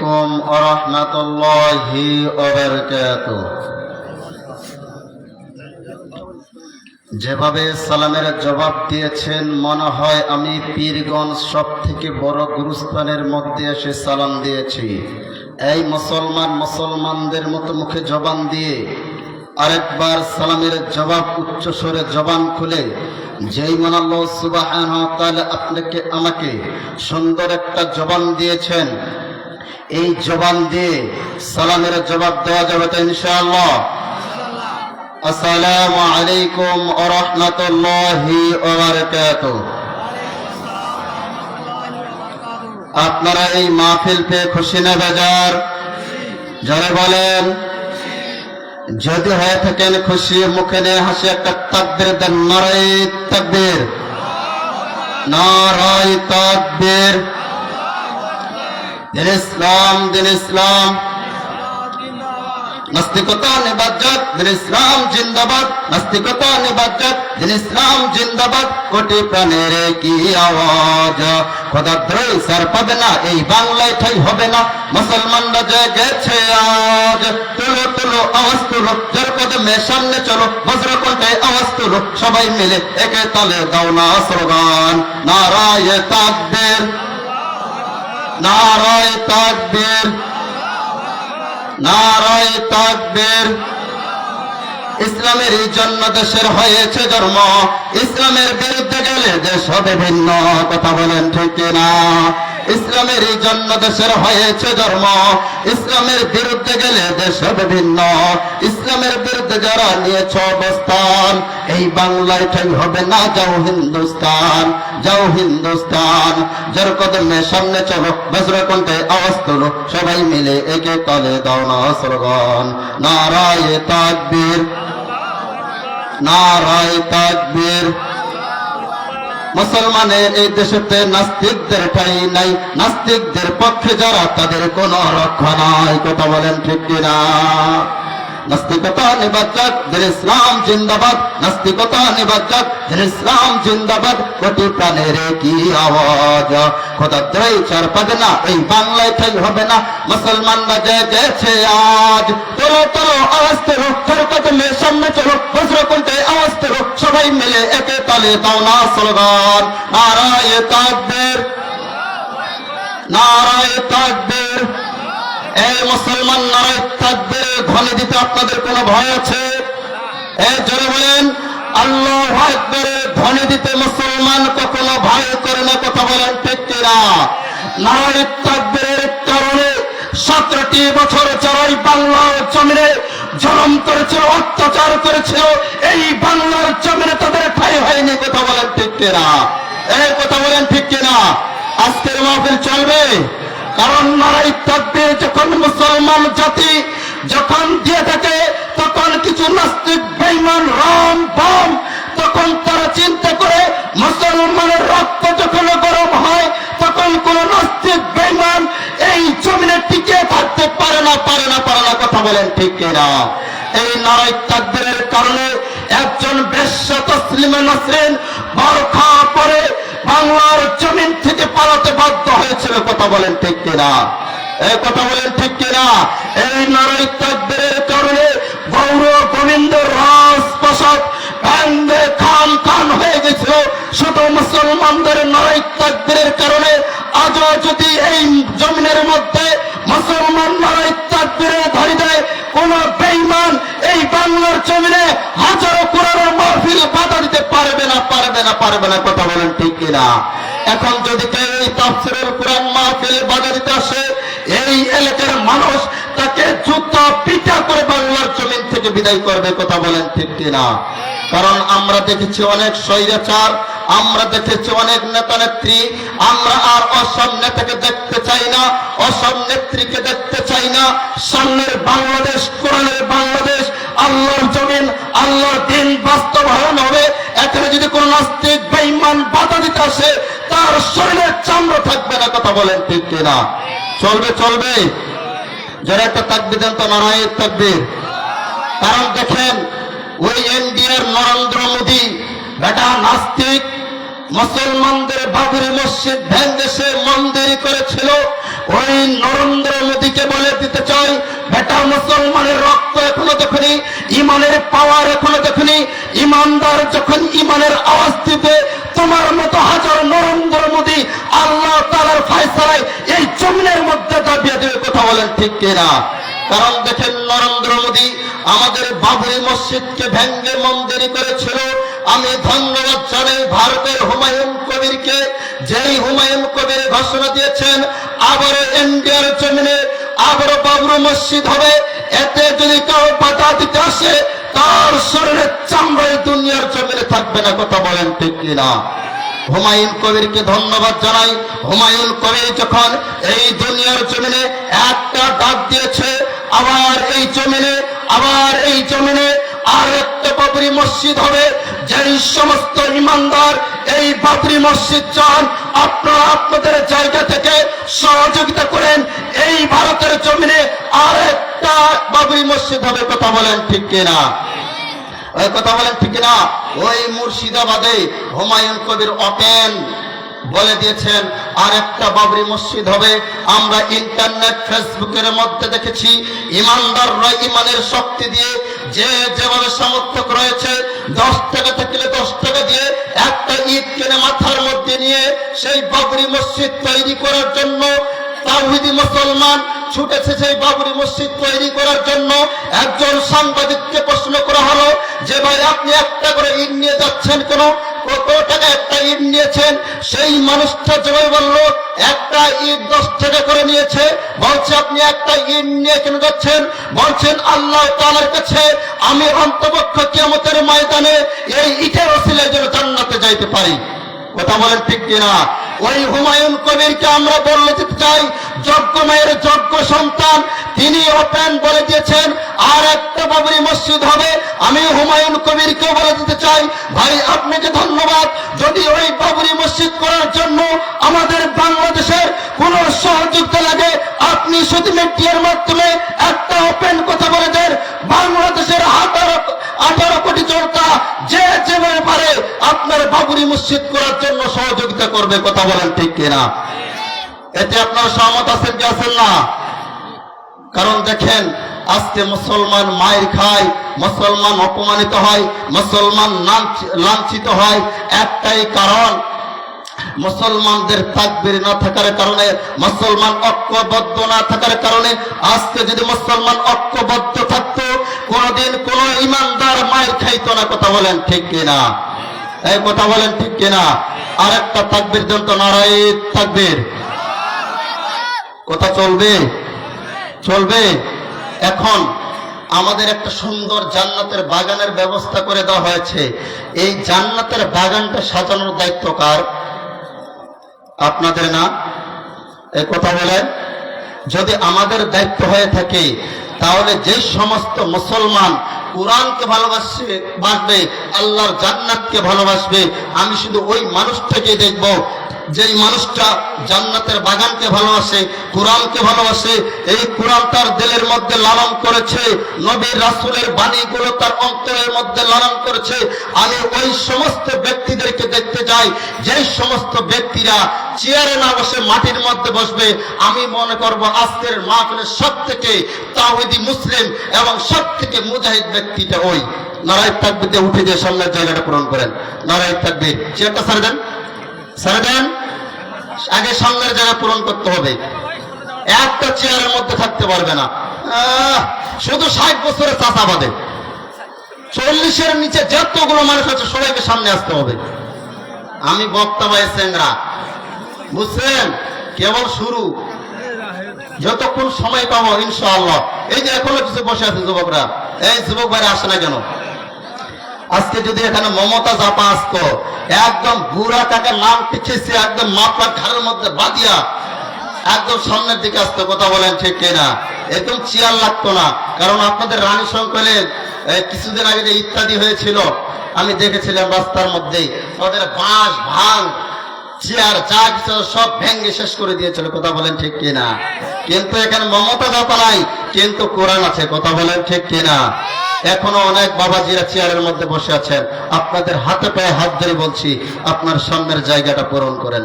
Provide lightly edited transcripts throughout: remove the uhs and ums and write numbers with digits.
আলাইকুম ওয়া রাহমাতুল্লাহি ওয়া বারাকাতুহু। যেভাবে সালামের জবাব দিয়েছেন মনে হয় আমি পীরগঞ্জ সব থেকে বড় গুরুস্থানের মধ্যে এসে সালাম দিয়েছি। এই মুসলমানদের মতো মুখে জবান দিয়ে আরেকবার সালামের জবাব উচ্চস্বরে জবান খুলে যেই মন আল্লাহ সুবহানাহু ওয়া তাআলা আপনাকে আমাকে সুন্দর একটা জবান দিয়েছেন, এই জবান দিয়ে সালামের জবাব দেওয়া যাবে তো ইনশাআল্লাহ। আসসালামু আলাইকুম ওয়া রাহমাতুল্লাহি ওয়া বারাকাতুহু। আপনারা এই মাহফিল পেয়ে খুশি না বেজার? যারা বলেন যদি হয়ে থাকেন খুশি, মুখে নিয়ে হাসি একটা তাকবীর দেন। নারায়ে তাকবীর, নারায়ে তাকবীর। দিন ইসলাম, দিন ইসলাম। নাস্তিকতা নিবাজ্জাত, দিন ইসলাম জিন্দাবাদ। নাস্তিকতা নিবাজ্জাত, দিন ইসলাম জিন্দাবাদ। কোটি প্রাণের কি আওয়াজ, খোদাদ্রোহী সার পাবে না, এই বাংলায় ঠাই হবে না। মুসলমানরা জেগেছে আজ, তুলো তুলো আওয়াজ তুলো, জোর কদমে সামনে চলো, বজ্রকণ্ঠে আওয়াজ তুলো, সবাই মিলে একে তালে দাও না স্লোগান। নারায়ে তাকবীর, নারায়ে তাকবীর, নারায়ে তাকবীর। ইসলামের জন্য দেশের হয়েছে জন্ম, ইসলামের বিরুদ্ধে গেলে দেশ হবে ভিন্ন। কথা বলেন ঠিক কিনা? ইসলামের জন্য দেশের হয়েছে জন্ম, ইসলামের বিরুদ্ধে গেলে দেশ হবে ভিন্ন। ইসলামের বিরুদ্ধে যারা নিয়েছ অবস্থান, এই বাংলায় ঠাই হবে না। যাও হিন্দুস্তান, যাও হিন্দুস্তান। যার কদমে সামনে চলো, বজ্রকণ্ঠে আওয়াজ তোলো, সবাই মিলে একে তালে দাও না স্লোগান। নারায়ে তাকবীর, নারায়ে তাকবীর। মুসলমানের এই দেশেতে নাস্তিকদের ঠাই নাই, নাস্তিকদের পক্ষে যারা তাদের কোনো রক্ষা নাই। কথা বলেন ঠিক কিনা? নাস্তিকতা নিবাজ্জাত, দিন ইসলাম জিন্দাবাদ। নাস্তিকতা নিবাজ্জাত, দিন ইসলাম জিন্দাবাদ। কোটি প্রাণের কি আওয়াজ, খোদাদ্রোহী চার পাবে না, এই বাংলায় ঠাই হবে না। মুসলমানরা জেগেছে আজ, তোলো তোলো আওয়াজ তোলো, জোর কদমে সামনে চলো, বজ্রকণ্ঠে আওয়াজ তোলো, সবাই মিলে একে তালে দাও না স্লোগান। নারায়ে তাকবীর, নারায়ে তাকবীর। এই মুসলমান নারায়ে তাকবীরের ধ্বনি দিতে আপনাদের কোনো ভয় আছে? এই জোরে বলেন আল্লাহু আকবারের ধ্বনি দিতে মুসলমান কখনো ভয় করে না। কথা বলেন ঠিক কিনা? নারায়ে তাকবীরের কারণে 17টি বছর যারাই বাংলার জমিনে জুলুম করেছিল, অত্যাচার করেছিল, এই বাংলার জমিনে তাদের ঠাঁই হয়নি। কথা বলেন ঠিক কিনা? এই কথা বলেন ঠিক কিনা? আজকের মাহফিল চলবে, কারণ নারায়ে তাকবীর যখন মুসলমান জাতি যখন দিয়ে থাকে, তখন কিছু নাস্তিক বেঈমান রাম বাম তখন তারা চিন্তা করে মুসলমানের রক্ত যখন গরম হয়, তখন কোন নাস্তিক বেঈমান এই জমিনে টিকে থাকতে পারে না, পারে না, পারে না। কথা বলেন ঠিক কিনা? এই নারায়ে তাকবীরের কারণে একজন বেশ্যা তসলিমা নাসরিন বোরখা পরে বাংলার জমিন থেকে পালাতে বাধ্য হয়েছিল। কথা বলেন ঠিক কিনা? এই কথা বলেন ঠিক কিনা? এই নারায়ে তাকবীরের কারণে গৌর গোবিন্দ রাজপ্রাসাদ ভেঙে খান খান হয়ে গেছিল। শুধু মুসলমানদের নারায়ে তাকবীরের কারণে আজও যদি এই জমিনের মধ্যে মুসলমান নারায়ে তাকবীরের ধ্বনি দেয়, কোন বেঈমান এই বাংলার জমিনে হাজারো কোরআনের মাহফিল বাধা দিতে পারবে না, পারবে না, পারবে না। কথা বলেন ঠিক কিনা? এখন যদি কেউ এই তাফসীরুল কোরআন মাহফিলে বাধা দিতে আসে, এই এলাকার মানুষ তাকে জুতা পিটা করে বাংলার জমিন থেকে বিদায় করবে। কথা বলেন ঠিক কিনা? কারণ আমরা দেখেছি অনেক স্বৈরাচার, আমরা দেখেছি অনেক নেতা নেত্রী। আমরা আর অসম নেতাকে দেখতে চাই না, অসম নেত্রীকে দেখতে চাই না। সামনের বাংলাদেশ কোরআনের বাংলাদেশ, আল্লাহর জমিন, আল্লাহর দিন বাস্তবায়ন হবে। এখানে যদি কোন নাস্তিক বেঈমান বাধা দিতে আসে, তার শরীরের চামড়া থাকবে না। কথা বলেন ঠিক কিনা? চলবে, চলবে। যারা একটা তাকবীর দেন তো নারায়ে তাকবীর। কারণ দেখেন ওই এনডিএর নরেন্দ্র মোদী বেটা নাস্তিক, মুসলমানদের বাবরি মসজিদ ভেঙে সে মন্দির করেছিল। ওই নরেন্দ্র মোদী মুসলমানের রক্ত এখনো দেখনি, ইমানের পাওয়ার এখনো দেখনি। ইমানদার যখন ইমানের আওয়াজ দিবে, তোমার মতো হাজার নরেন্দ্র মোদী আল্লাহ তাআলার ফয়সালায় এই জমিনের মধ্যে দাবিয়ে দেবে। কথা বলেন ঠিক কিনা? কারণ দেখেন, নরেন্দ্র মোদী আমাদের বাবরি মসজিদকে ভেঙ্গে মন্দির করেছিল। আমি ধন্যবাদ জানাই ভারতের হুমায়ুন কবিরকে, যেই হুমায়ুন কবির ঘোষণা দিয়েছেন আবারও ইন্ডিয়ার জমিনে আবারও বাবরি মসজিদ হবে। এতে যদি কেউ বাধা দিতে আসে, তার শরীরের চামড়াই দুনিয়ার জমিনে থাকবে না। কথা বলেন ঠিক কিনা? হুমায়ুন কবিরকে ধন্যবাদ জানাই। হুমায়ুন কবির যখন এই দুনিয়ার জমিনে একটা ডাক দিয়েছে, আবার এই জমিনে আর একটা বাবরি মসজিদ হবে। যেই সমস্ত ইমানদার এই বাবরি মসজিদ চান, আপনারা আপনাদের জায়গা থেকে সহযোগিতা করেন। এই ভারতের জমিনে আর একটা বাবরি মসজিদ হবে। কথা বলেন ঠিক কিনা? কথা বলেন ঠিক কিনা? ওই মুর্শিদাবাদে হুমায়ুন কবির ওপেন বলে দিয়েছেন আর একটা বাবরি মসজিদ হবে। আমরা ইন্টারনেট ফেসবুকের মধ্যে দেখেছি, ইমানদাররা ইমানের শক্তি দিয়ে যে যেভাবে সমর্থক রয়েছে, 10 টাকা থাকলে 10 টাকা দিয়ে একটা ইট কিনে মাথার মধ্যে নিয়ে সেই বাবরি মসজিদ তৈরি করার জন্য তাওহীদি মুসলমান ছুটেছে সেই বাবরি মসজিদ তৈরি করার জন্য। একজন সাংবাদিককে প্রশ্ন করা হলো যে ভাই, আপনি একটা করে ইট নিয়ে যাচ্ছেন কেন? কত টাকা একটা ইট নিয়েছেন? সেই মানুষটা জবাবে বলল, একটা ইট 10 টাকা করে নিয়েছে। বলছে, আপনি একটা ইট নিয়ে কেন যাচ্ছেন? বলছেন, আল্লাহ তাআলার কাছে আমি অন্তপক্ষ কিয়ামতের ময়দানে এই ইটের ওসিলায় যেন জান্নাতে যাইতে পারি। কথা বলেন ঠিক কিনা? ওই হুমায়ুন কবিরকে আমরা বলে দিতে চাই, যোগ্য মায়ের যোগ্য সন্তান, তিনি ওপেন বলে দিয়েছেন আর একটা বাবরি মসজিদ হবে। আমি হুমায়ুন কবিরকে বলে দিতে চাই, ভাই আপনাকে ধন্যবাদ। যদি ওই বাবরি মসজিদ করার জন্য আমাদের বাংলাদেশের কোন সহযোগিতা লাগে, আপনি শুধু মিডিয়ার মাধ্যমে একটা ওপেন কথা বলে দেন। বাংলাদেশের 18 কোটি জনতা যে যেভাবে পারে আপনার বাবরি মসজিদ করার জন্য সহযোগিতা করবে। কথা বলেন ঠিক কিনা? এতে আপনারা সহমত আছেন কি আছেন না? কারণ দেখেন, আজকে মুসলমান মায়ের খায়, মুসলমান অপমানিত হয়, মুসলমান লাঞ্ছিত হয়, একটাই কারণ, মুসলমানদের তাকবীর না থাকার কারণে, মুসলমান ঐক্যবদ্ধ না থাকার কারণে। আজকে যদি মুসলমান ঐক্যবদ্ধ থাকতো, কোনদিন কোন ইমানদার মায়ের খাইতো না। কথা বলেন ঠিক কিনা? এই কথা বলেন ঠিক কিনা? আর একটা তাকবীর দেন তো, নারায়ে তাকবীর। কথা চলবে? চলবে। এখন আমাদের একটা সুন্দর জান্নাতের বাগানের ব্যবস্থা করে দেওয়া হয়েছে। এই জান্নাতের বাগানটা সাজানোর দায়িত্ব কার? আপনাদের না? এই কথা বলেন। যদি আমাদের দায়িত্ব হয়ে থাকে, তাহলে যে সমস্ত মুসলমান কোরআনকে ভালোবাসবে, আল্লাহর জান্নাতকে ভালোবাসবে, আমি শুধু ওই মানুষটাকে দেখব যেই মানুষটা জান্নাতের বাগানকে ভালোবাসে, কোরআনকে ভালোবাসে, এই কোরআন তার দিলের মধ্যে লালন করেছে, নবী রাসূলের বাণীগুলো তার অন্তরের মধ্যে লালন করেছে। আমি ওই সমস্ত ব্যক্তিদেরকে দেখতে যাই, যেই সমস্ত ব্যক্তিরা চেয়ারে না বসে মাটির মধ্যে বসবে। আমি মনে করব আজকের মাহফিলের সবথেকে তাওহীদি মুসলিম এবং সবথেকে মুজাহিদ ব্যক্তিটা ওই। নারায়ে তাকবীর দিয়ে উঠে দিয়ে সামনের জায়গাটা পূরণ করেন। নারায়ে তাকবীর। চেয়ারটা ছেড়ে দেন, ছেড়ে দেন। আগে সামনের জায়গা পূরণ করতে হবে। একটা চেয়ারের মধ্যে থাকতে পারবে না। শুধু 60 বছরের চাচা বাদে 40-এর নিচে যতগুলো মানুষ আছে সবাইকে সামনে আসতে হবে। আমি বক্তা ভাই চেংরা, বুঝছেন? কেবল শুরু, যতক্ষণ সময় পাবো ইনশাআল্লাহ। এই যে এখনো কিছু বসে আছে যুবকরা, এই যুবক ভাইরা আসে না কেন? আজকে যদি এখানে মমতা জাপা আসতো, একদম বুড়া টাকার নাম পিছিয়েছে, একদম মাপলা ঘরের মধ্যে বাঁধিয়া একদম সামনের দিকে আসতো। কথা বলেন ঠিক কিনা? একদম চেয়ার লাগতো না। কারণ আপনাদের রানী সংকলে কিছুদিন আগে যে ইত্যাদি হয়েছিল, আমি দেখেছিলাম রাস্তার মধ্যে ওদের বাঁশ ভাঙ চেয়ার যা কিছু সব ভেঙে শেষ করে দিয়েছিল। কথা বলেন ঠিক কিনা? কিন্তু এখানে মমতা জাপা নাই, কিন্তু কোরআন আছে। কথা বলেন ঠিক কিনা? এখনো অনেক বাবাজিরা চেয়ারের মধ্যে বসে আছেন, আপনাদের হাতে পায়ে হাত ধরে বলছি আপনার সামনের জায়গাটা পূরণ করেন।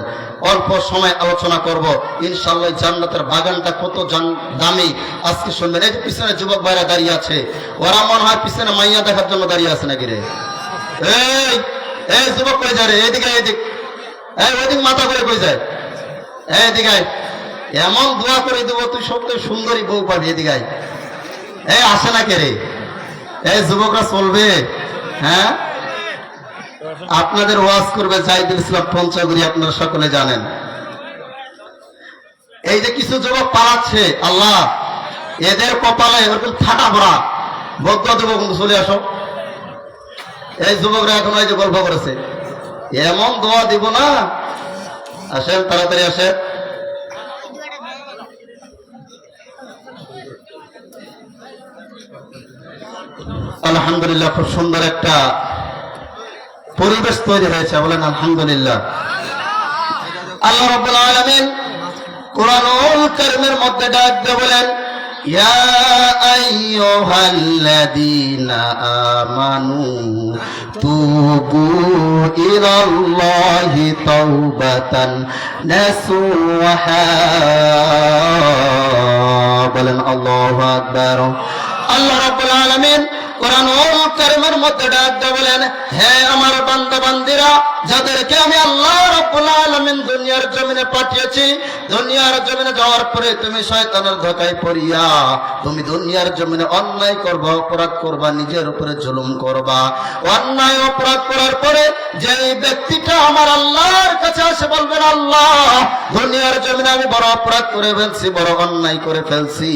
অল্প সময় আলোচনা করব ইনশাআল্লাহ। জান্নাতের বাগানটা কত দামি আজকে শুনবেন। এই পিছনে যুবক ভাইরা দাঁড়িয়ে আছে, ওরা মনে হয় পিছনে মাইয়া দেখার জন্য দাঁড়িয়ে আছে নাকি রে? এই যুবক কই যায় রে? এইদিকে ওইদিক মাথা করে কই যায়? এইদিকে এমন দোয়া করে দেবো তুই সবচেয়ে সুন্দরী বউ পাবি। এদিকে আসে না কে রে? এই যুবকরা চলবে? হ্যাঁ, আপনাদের ওয়াজ করবে জাহিদুল ইসলাম পঞ্চগড়ি, আপনারা সকলে জানেন। এই যে কিছু যুবক পালাচ্ছে, আল্লাহ এদের কপালে ওরকম থাটা ভরা বদ্ধ যুবক চলে আসো। এই যুবকরা এখন এই যে গল্প করেছে, এমন দোয়া দিব না। আসেন, তাড়াতাড়ি আসেন। আলহামদুলিল্লাহ, খুব সুন্দর একটা পরিবেশ তৈরি হয়েছে, বলেন আলহামদুলিল্লাহ। আল্লাহ রাব্বুল আলামিন কুরআনুল কারীমের মধ্যে ডাক দিয়ে বলেন, ইয়া আইয়ুহাল্লাযীনা আমানু তুবু ইলাল্লাহি তাওবাতান নাসুহা। বলেন আল্লাহু আকবার। আল্লাহ রাব্বুল আলামিন কুরআনুল কারীমের মধ্যে ডাক দিয়ে বলেন, হে আমার বান্দা বান্দীরা, যাদেরকে আমি আল্লাহ রাব্বুল আলামিন দুনিয়ার জমিনে পাঠিয়েছি, দুনিয়ার জমিনে যাওয়ার পরে তুমি শয়তানের ধোঁকায় পড়িয়া তুমি দুনিয়ার জমিনে অন্যায় করবা, অপরাধ করবা, নিজের উপরে জুলুম করবা। অন্যায় অপরাধ করার পরে যে ব্যক্তিটা আমার আল্লাহর কাছে আসে বলবেন, আল্লাহ দুনিয়ার জমিনে আমি বড় অপরাধ করে ফেলছি, বড় অন্যায় করে ফেলছি,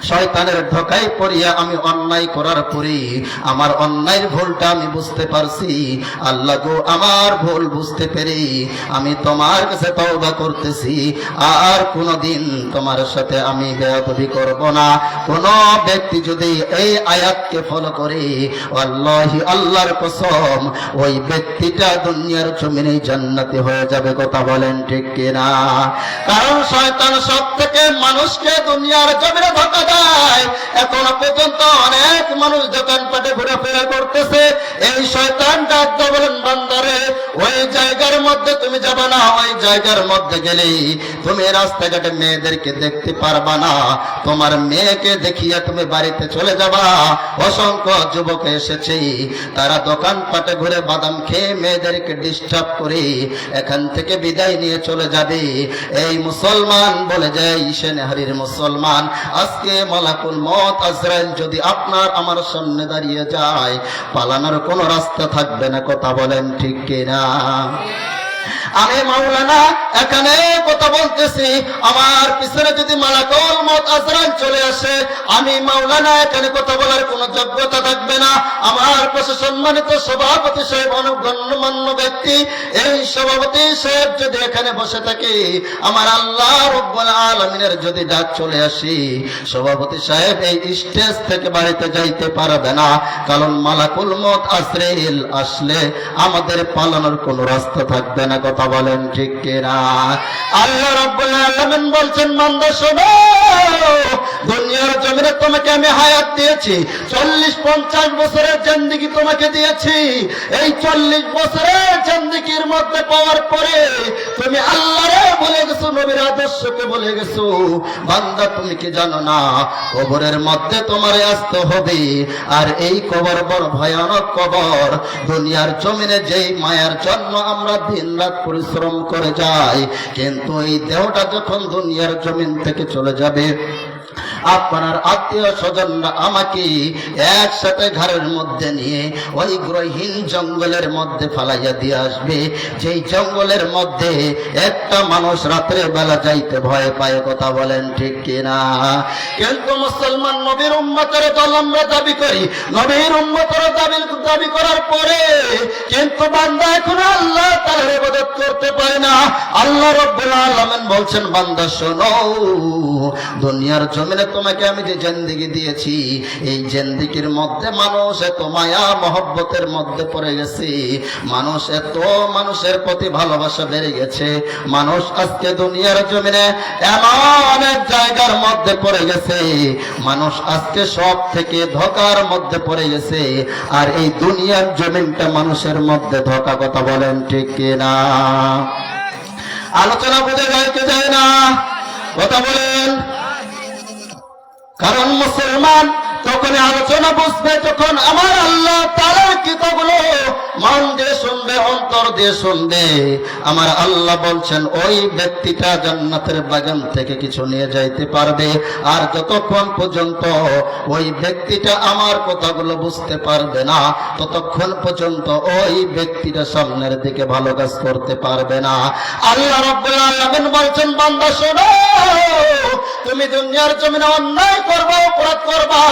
শয়তানের ধোঁকায় পড়িয়া আমি অন্যায় করার পরে আমার অন্যায়ের ভুলটা আমি বুঝতে পারছি। আল্লাহ গো, আমার ভুল বুঝতে পেরে আমি তোমার কাছে তওবা করতেছি, আর কোনদিন তোমার সাথে আমি বেয়াদবি করব না। কোন ব্যক্তি যদি এই আয়াতকে ফলো করে, আল্লাহি আল্লাহর কসম, ওই ব্যক্তিটা দুনিয়ার জমিনে জান্নাতি হয়ে যাবে। কথা বলেন ঠিক কিনা? কারণ শয়তান সব থেকে মানুষকে দুনিয়ার জমিনে ধোঁকা দেয়। এখনো পর্যন্ত অনেক মানুষ দোকানপাটে ঘোরাফেরা করতেছে। এই শয়তান ডাক দিয়ে বলেন, বান্দারে ওই জায়গার মধ্যে তুমি যাবে না, ওই জায়গার মধ্যে গেলেই তুমি রাস্তাঘাটে মেয়েদেরকে দেখতে পারবা না, তোমার মেয়েকে দেখিয়া তুমি বাড়িতে চলে যাবা। অসংখ্য যুবক এসেছে, তারা দোকানপাটে ঘুরে বাদাম খেয়ে মেয়েদেরকে ডিস্টার্ব করে এখান থেকে বিদায় নিয়ে চলে যাবে। এই মুসলমান বলে যায়, সেনাহারির মুসলমান, আজকে মালাকুল মউত আজরাইল যদি আপনার আমার সামনে দাঁড়িয়ে যায়, পালানোর কোনো রাস্তা থাকবে না। কথা বলেন ঠিক কিনা? আমি মাওলানা এখানে কথা বলতেছি, আমার পিছনে যদি মালাকুল মউত আজরাইল চলে আসে, আমি মাওলানা এখানে কথা বলার কোনো যোগ্যতা থাকবে না। আমার পাশে সম্মানিত সভাপতি সাহেব, গণ্যমান্য ব্যক্তি, এই সভাপতি সাহেব যদি এখানে বসে থাকে, আমার আল্লাহ রাব্বুল আলামিনের যদি ডাক চলে আসে, সভাপতি সাহেব এই স্টেজ থেকে বাড়িতে যাইতে পারবে না। কারণ মালাকুল মউত আজরাইল আসলে আমাদের পালানোর কোনো রাস্তা থাকবে না। কথা বলেন ঠিক কিনা? আল্লাহ রাব্বুল আলামিন বলছেন, বান্দা শোনো, দুনিয়ার জমিনে তোমাকে আমি হায়াত দিয়েছি, 40-50 বছরের জিন্দেগি তোমাকে দিয়েছি। এই 40 বছরের জিন্দেগির মধ্যে পাওয়ার পরে তুমি আল্লাহরে ভুলে গেছো, নবীর আদর্শকে ভুলে গেছো। বান্দা তুমি কি জানো না, কবরের মধ্যে তোমার আসতে হবে। আর এই কবর বড় ভয়ানক কবর। দুনিয়ার জমিনে যেই মায়ার জন্য আমরা দিন রাত পরিশ্রম করে যাই, কিন্তু এই দেহটা যখন দুনিয়ার জমিন থেকে চলে যাবে, আপনার আত্মীয় স্বজনরা আমাকে একসাথে ঘরের মধ্যে নিয়ে ওই গ্রহহীন জঙ্গলের মধ্যে ফালাইয়া দিয়ে আসবে, যেই জঙ্গলের মধ্যে একটা মানুষ রাত্রে বেলা যাইতে ভয় পায়। কথা বলেন ঠিক কিনা? কিন্তু মুসলমান নবীর উম্মতের দল আমরা দাবি করি, নবীর উম্মতের দাবি করার পরে কিন্তু বান্দা এখন আল্লাহ তাআলার ইবাদত করতে পারে না। আল্লাহ রাব্বুল আলামিন বলছেন, বান্দা শোনো, দুনিয়ার জমিনে তোমাকে আমি যে জিন্দেগি দিয়েছি, এই জিন্দেগির মধ্যে মানুষ এত মায়া মহব্বতের মধ্যে পড়ে গেছে, মানুষ এত মানুষের প্রতি ভালোবাসা বেড়ে গেছে, মানুষ আজকে দুনিয়ার জমিনে এমন এক জায়গার মধ্যে পড়ে গেছে, মানুষ আজকে সব থেকে ধোঁকার মধ্যে পড়ে গেছে। আর এই দুনিয়ার জমিনটা মানুষের মধ্যে ধোঁকা, কথা বলেন ঠিক কিনা? আলোচনা বুঝে যায় কি যায় না? কথা বলেন। কারণ মুসলমান তখন আলোচনা বুঝবে যখন আমার আল্লাহ তাআলার কিতাবগুলো মন দিয়ে শুনবে, অন্তর দিয়ে শুনবে। আমার আল্লাহ বলছেন ওই ব্যক্তিটা জান্নাতের বাগান থেকে কিছু নিয়ে যাইতে পারবে। আর যতক্ষণ পর্যন্ত ওই ব্যক্তিটা আমার কথাগুলো বুঝতে পারবে না, ততক্ষণ পর্যন্ত ওই ব্যক্তিটা সামনের দিকে ভালো কাজ করতে পারবে না। আল্লাহ রাব্বুল আলামিন বলছেন, বান্দা শোনো, তুমি দুনিয়ার জমিনে অন্যায় করবা, অপরাধ করবা,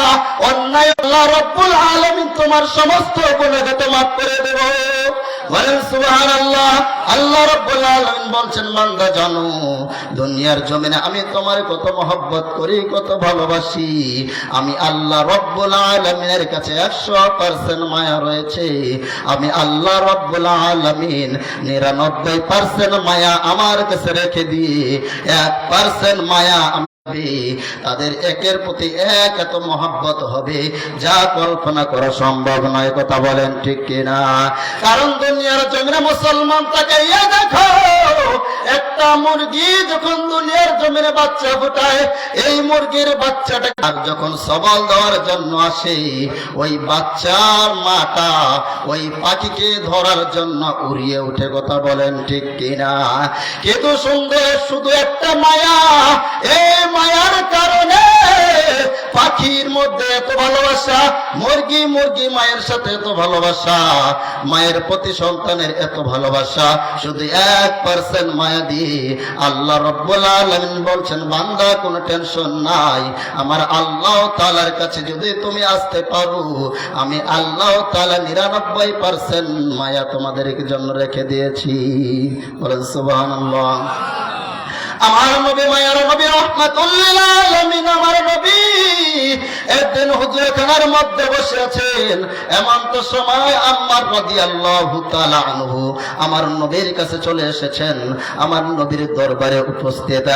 অন্যায় আল্লাহ রাব্বুল আলামিন তোমার সমস্ত গুনাহকে মাফ করে দেব। বলেন সুবহানাল্লাহ। আল্লাহ রাব্বুল আলামিন বলছেন, বান্দা জানো দুনিয়ার জমিনে আমি তোমার কত মহব্বত করি, কত ভালোবাসি। আমি আল্লাহ রাব্বুল আলামিনের কাছে 100% মায়া রয়েছে। আমি আল্লাহ রাব্বুল আলামিন 99% মায়া আমার কাছে রেখে দিয়ে 1% মায়া তাদের একের প্রতি এক এত মহব্বত হবে যা কল্পনা করা সম্ভব নয়। কথা বলেন ঠিক কিনা? কারণ দুনিয়ার জমিনে মুসলমান তাকাইয়া দেখো, একটা মুরগি যখন দুনিয়ার জমিনে বাচ্চা ফোটায়, এই মুরগির বাচ্চাটা আর যখন সবল দেওয়ার জন্য আসে, ওই বাচ্চার মাটা ওই পাখিকে ধরার জন্য উড়িয়ে উঠে। কথা বলেন ঠিক কিনা? কিন্তু সুন্দর শুধু একটা মায়া, এই মায়ার কারণে পাখির মধ্যে এত ভালোবাসা, মুরগি মায়ের সাথে এত ভালোবাসা, মায়ের প্রতি সন্তানের এত ভালোবাসা, শুধু 1% মায়া দিয়ে আল্লাহ রাব্বুল আলামিন বলছেন, বান্দা কোনো টেনশন নাই, আমার আল্লাহ তাআলার কাছে যদি তুমি আসতে পারো, আমি আল্লাহ তাআলা 99% মায়া তোমাদের জন্য রেখে দিয়েছি। বলেন সুবহানাল্লাহ। আমার নবী মায়ার নবী রাহমাতুল লিল আলামিন, আমার নবী একদিন হুজরাখানার মধ্যে বসে আছেন। এমন তো সময় আম্মার রাদিয়াল্লাহু তাআলা আনহু আমার নবীর কাছে চলে এসেছেন, আমার নবীর দরবারে উপস্থিত।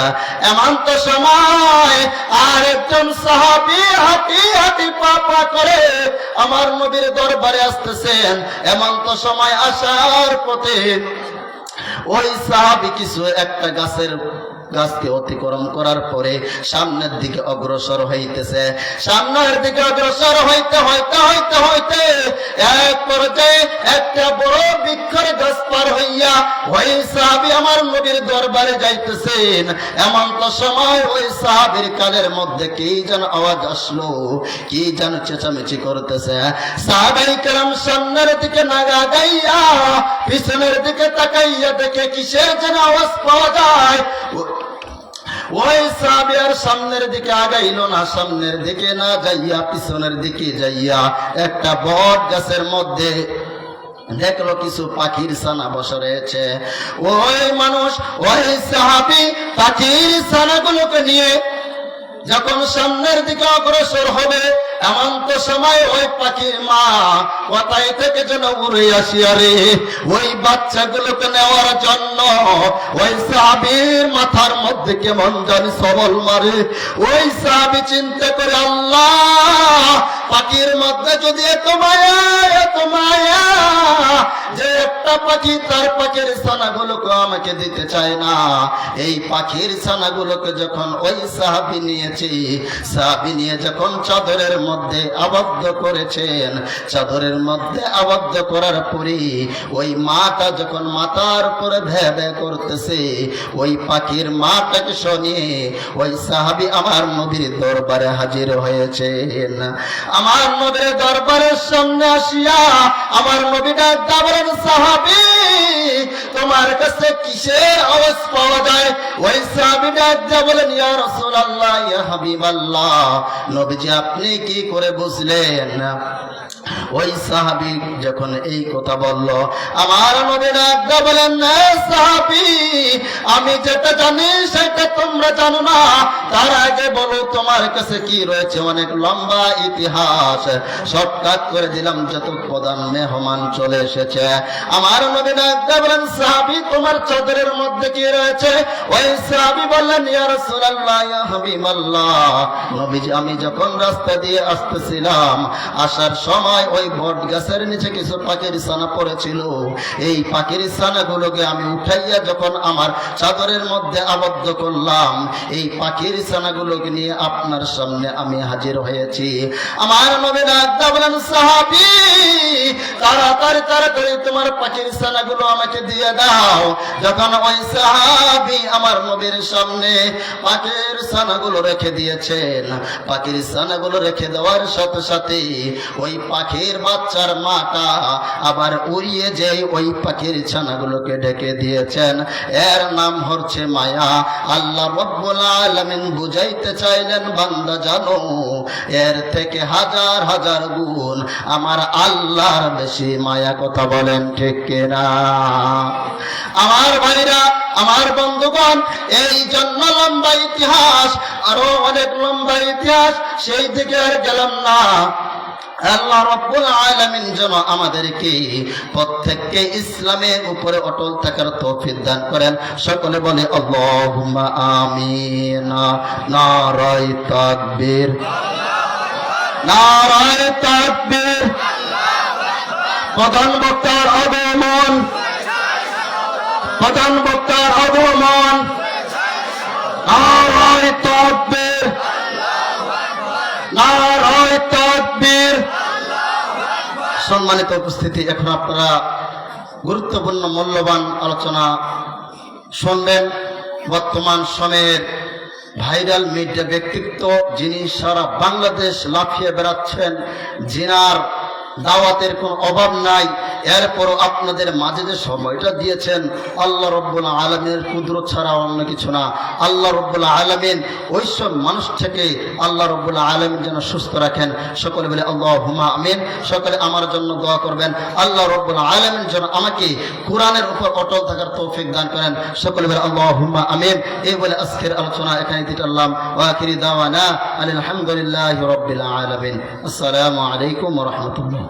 এমন তো সময় আর একজন সাহাবী হাঁটি হাঁটি পা পা করে আমার নবীর দরবারে আসতেছেন। এমন তো সময় আসার পথে ওই সাহাবী কিছু একটা গাছকে অতিক্রম করার পরে সামনের দিকে অগ্রসর হইতেছে। সামনের দিকে অগ্রসর হইতে হইতে হইতে হইতে এক পর্যায়ে একটা বড় বৃক্ষের গাছ পার হইয়া ওই সাহাবী আমার নবীর দরবারে যাইতেছেন। এমন তো সময় ওই সাহাবীর কানের মধ্যে কি যেন আওয়াজ আসলো, কি যেন চেঁচামেচি করতেছে। সাহাবায়ে কেরাম সামনের দিকে না গাইয়া পিছনের দিকে তাকাইয়া দেখে কিসের যেন আওয়াজ পাওয়া যায়। ওই সাহাবী আর সামনের দিকে আগাইল না, সামনের দিকে না যাইয়া পিছনের দিকে যাইয়া একটা বট গাছের মধ্যে দেখলো কিছু পাখির ছানা বসে রয়েছে। ওই মানুষ ওই সাহাবী পাখির ছানাগুলোকে নিয়ে যখন সামনের দিকে অগ্রসর হবে, এমন তো সময় ওই পাখির মা কোথায় থেকে যেন উড়ে আসিয়া রে ওই বাচ্চাগুলোকে নেওয়ার জন্য ওই সাহাবীর মাথার মধ্যে কেমন জানি সবল মারে। ওই সাহাবী চিন্তা করে, আল্লাহ পাখির মধ্যে যদি এত মায়া যে একটা পাখি তার পাখির ছানাগুলোকে আমাকে দিতে চায় না, এই পাখির ছানাগুলোকে যখন ওই সাহাবী নিয়ে যখন চাদরের মধ্যে আবদ্ধ করেছেন, চাদরের মধ্যে আবদ্ধ করার পরে ওই মাটা যখন মাথার উপরে ভেবে করতেছে, ওই পাখির মাটাকে শুনিয়ে ওই সাহাবী আমার নবীর দরবারে হাজির হয়েছেন। আমার নবীর দরবারের সামনে আসিয়া আমার নবী ডাক বলেন, সাহাবী তোমার কাছে কিসের আওয়াজ পাওয়া যায়? ওই সাহাবী ডাক বলেন, ইয়া রাসূলুল্লাহ, ইয়া হাবিবাল্লাহ, নবীজি আপনি কি করে বুঝলেন? ওই সাহাবী যখন এই কথা বলল, আমার নবী ডাকতে বলেন, না সাহাবী, আমি যেটা জানি সেটা তোমরা জানো না, তার আগে বলো তোমার কাছে কি রয়েছে। অনেক লম্বা ইতিহাস শর্টকাট করে দিলাম, যত প্রধান মেহমান চলে এসেছে। আমার নবী ডাকতে বলেন, সাহাবী তোমার চাদরের মধ্যে কি রয়েছে? ওই সাহাবী বললেন, ইয়া রাসূলুল্লাহ, ইয়া হাবিবাল্লাহ, নবীজি আমি যখন রাস্তা দিয়ে আসতেছিলাম, আসার সময় ওই বট গাছের নিচে কিছু পাখির ছানা পড়েছিল। এই পাখির ছানাগুলোকে আমি উঠাইয়া যখন আমার চাদরের মধ্যে আবদ্ধ করলাম, এই পাখির ছানাগুলোকে নিয়ে আপনার সামনে আমি হাজির হয়েছি। আমার নবী ডাকতে বলেন, সাহাবী তাড়াতাড়ি তাড়াতাড়ি তোমার পাখির ছানাগুলো আমাকে দিয়ে দাও। যখন ওই সাহাবী আমার নবীর সামনে পাখির ছানাগুলো রেখে দিয়েছেন, পাখির ছানাগুলো রেখে দেওয়ার সাথে সাথে ওই পাখির বাচ্চার মাটা আবার উড়িয়ে যে ওই পাখির ছানাগুলোকে ঢেকে দিয়েছেন, এর নাম হচ্ছে মায়া। আল্লাহ রাব্বুল আলামিন বুঝাইতে চাইলেন, বান্দা জানো এর থেকে হাজার হাজার গুণ আমার আল্লাহর বেশি মায়া। কথা বলেন ঠিক কিনা? আমার ভাইরা, আমার বন্ধুগণ, এই জন্য লম্বা ইতিহাস, আরো অনেক লম্বা ইতিহাস, সেই দিকে আর গেলাম না। আল্লাহ রাব্বুল আলামিন যেন আমাদেরকে প্রত্যেককে ইসলামের উপরে অটল থাকার তৌফিক দান করেন। সকলে বলে আল্লাহুম্মা আমিন। নারায়ে তাকবীর, নারায়ে তাকবীর। প্রধান বক্তার আগমন, প্রধান বক্তার আগমন। নারায়ে তাকবীর, নারায়ে তাকবীর। সম্মানিত উপস্থিতি, এখন আপনারা গুরুত্বপূর্ণ মূল্যবান আলোচনা শুনবেন। বর্তমান সময়ের ভাইরাল মিডিয়া ব্যক্তিত্ব, যিনি সারা বাংলাদেশ লাফিয়ে বেড়াচ্ছেন, জিনার দাওয়াতের কোনো অভাব নাই, এরপরও আপনাদের মাঝে যে সময়টা দিয়েছেন, আল্লাহ রাব্বুল আলামিনের কুদরত ছাড়া অন্য কিছু না। আল্লাহ রাব্বুল আলামিন ওই সব মানুষ থেকে আল্লাহ রাব্বুল আলামিন যেন সুস্থ রাখেন। সকলে বলে আল্লাহুম্মা আমিন। সকলে আমার জন্য দোয়া করবেন, আল্লাহ রাব্বুল আলামিন যেন আমাকে কোরআনের উপর অটল থাকার তৌফিক দান করেন। সকলে বলে আল্লাহুম্মা আমিন। এই বলে আজকের আলোচনা এখানে দিলাম। ওয়া আখিরি দাওয়ানা আলহামদুলিল্লাহি রাব্বিল আলামিন। আসসালামু আলাইকুম ওয়া রাহমাতুল্লাহ।